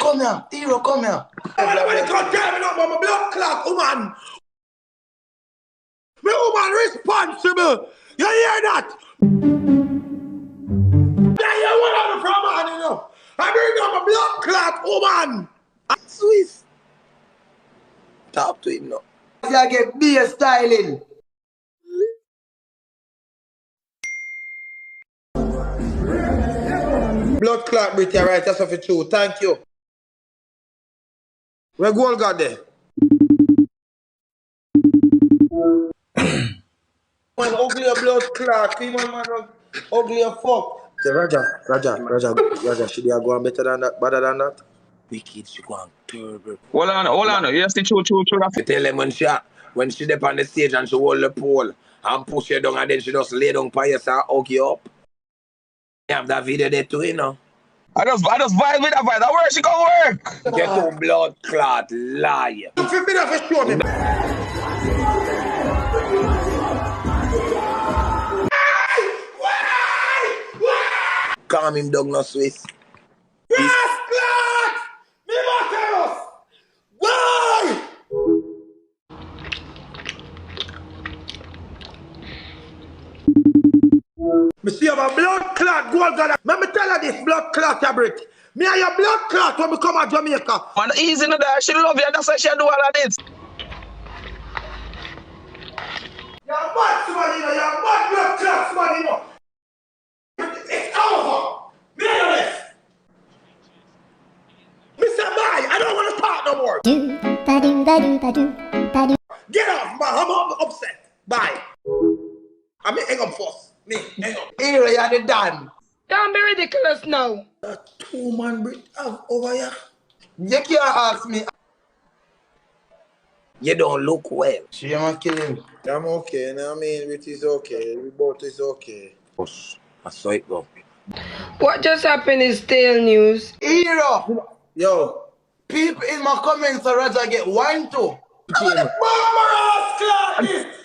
come here. Hero, come here. Nobody can tell me about my blood clot, woman. My woman responsible. You hear that? Yeah, you want to from man, you know. I bring up a blood clot, woman. Swiss. Talk to him now. You get beer styling. Blood clot, Brit, you're right. That's for true. Thank you. Where goal got there? Man, ugly a blood clot. Come on, man. Ugly a fuck. Say, Raja, should you go on better than that, better than that? Wicked, she go on terrible. Hold on. You see, true. I tell them when she dip on the stage and she hold the pole and push you down and then she just lay down by you and hug you up. You have that video there too, you know. I just vibe with that vibe. That where she gonna work? Get to blood clot, lie. If you been for show me. Calm him down, no Swiss. Yes, clot! Me Mateus! Why? Me see about blood clot, gold gun. Let me tell her this blood clot, Brit. Me and your blood clot when we come to Jamaica. Man, easy no that. She love you. That's why she do all of this. You're bad, somebody, you know. You're bad blood clot, somebody, you know. It's over. Me and you left. Mr. Bye, I don't want to talk no more. Get off, man. I'm upset. Bye. I mean, hang up first. Me, hang up. Hero, you're the Dan. Don't be ridiculous now. That 2-man Brit have over here. You can't ask me. You don't look well. She am kill him. I'm okay, you know what I mean? It is okay. We both is okay. I saw it go. What just happened is stale news. Hero. Yo. People in my comments are rather get wine too.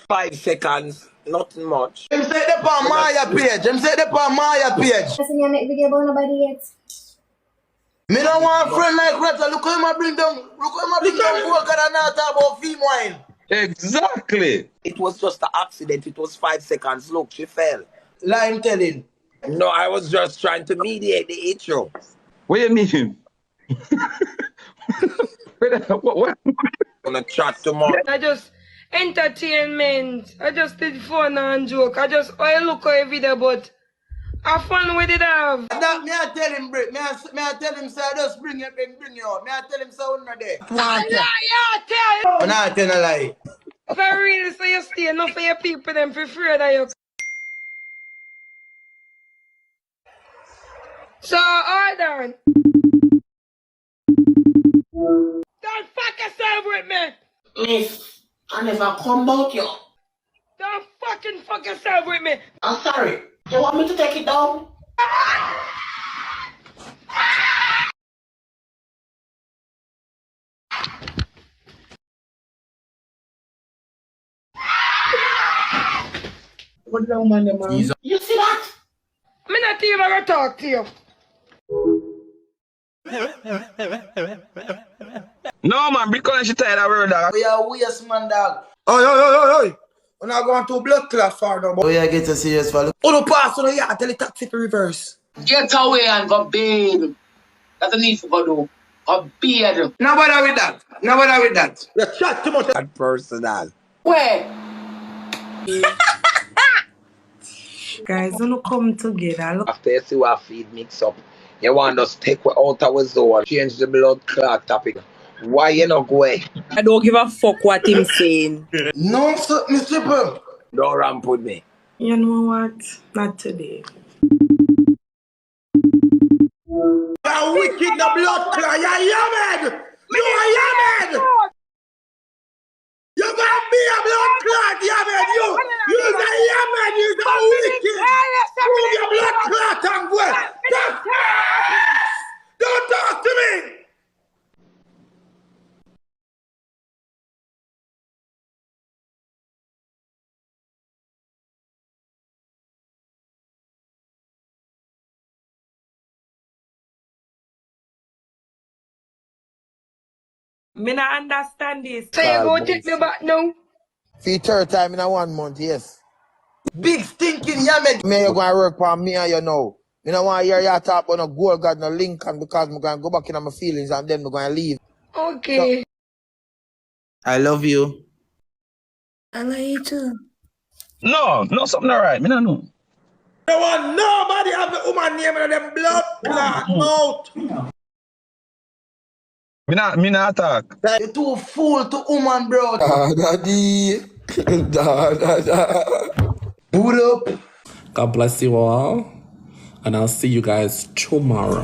5 seconds, nothing much. Them say they on Maya page. Them say they on Maya page. Kasi niya make video about nobody yet. Me don't want a friend like Retta. Look how him a bring them. Look how him a bring them gold and not talk about fee wine. Exactly. It was just an accident. It was 5 seconds. Look, she fell. Line telling. No, I was just trying to mediate the issue. What do you mean? what? Gonna chat tomorrow. I just entertainment. I just did fun and joke. I look at a video, but have fun with it. Have. That me I tell him, Brit. Me I tell him, say just bring you out. Me I tell him, say we're not there. Yeah, I'm not telling a lie. for real, so you stay enough for your people them for free that you. So hold on. Don't fuck yourself with me. Miss, I never come about you. Don't fucking fuck yourself with me. I'm sorry. You want me to take it down? What the man, man? You see that? I'm not even gonna talk to you. No, man. Because she tired of her dog. We are weird man, dog. Oi. We're not going to blood clot far now. Oh yeah, get a serious fellow. Oh, no, pass on the yard. Tell the taxi to reverse. Get away and go bed. That's the need for go do. Go bed. No bother with that. You chat too much. That personal. Where? Guys, don't come together. Look. After you see what feed mix up, you want us to take out our zone, change the blood clot topic. Why you not go away? I don't give a fuck what him saying. No, sir, Mr. Pim. Don't ramp with me. You know what? Not today. You're wicked, the blood clot. You're yammed. You are yammed. You're gonna be a blood clot, yammed. You're a yammed. You're a wicked. Prove your blood clot and go. Don't talk to me. Me not understand this. So you go take me back now? For third time in a 1 month, yes. Big stinking yammed. Me, you gonna work for me and you know. Me don't want to hear you talk about no gold God, no Lincoln, because I'm going to go back in my feelings and then I'm going to leave. Okay. So, I love you. I love you too. No, something alright. Me no know. No want nobody have the woman name in them blood clot mouth. Me not talk. You're too fool to woman, bro. Daddy. Boot up. God bless you all. And I'll see you guys tomorrow.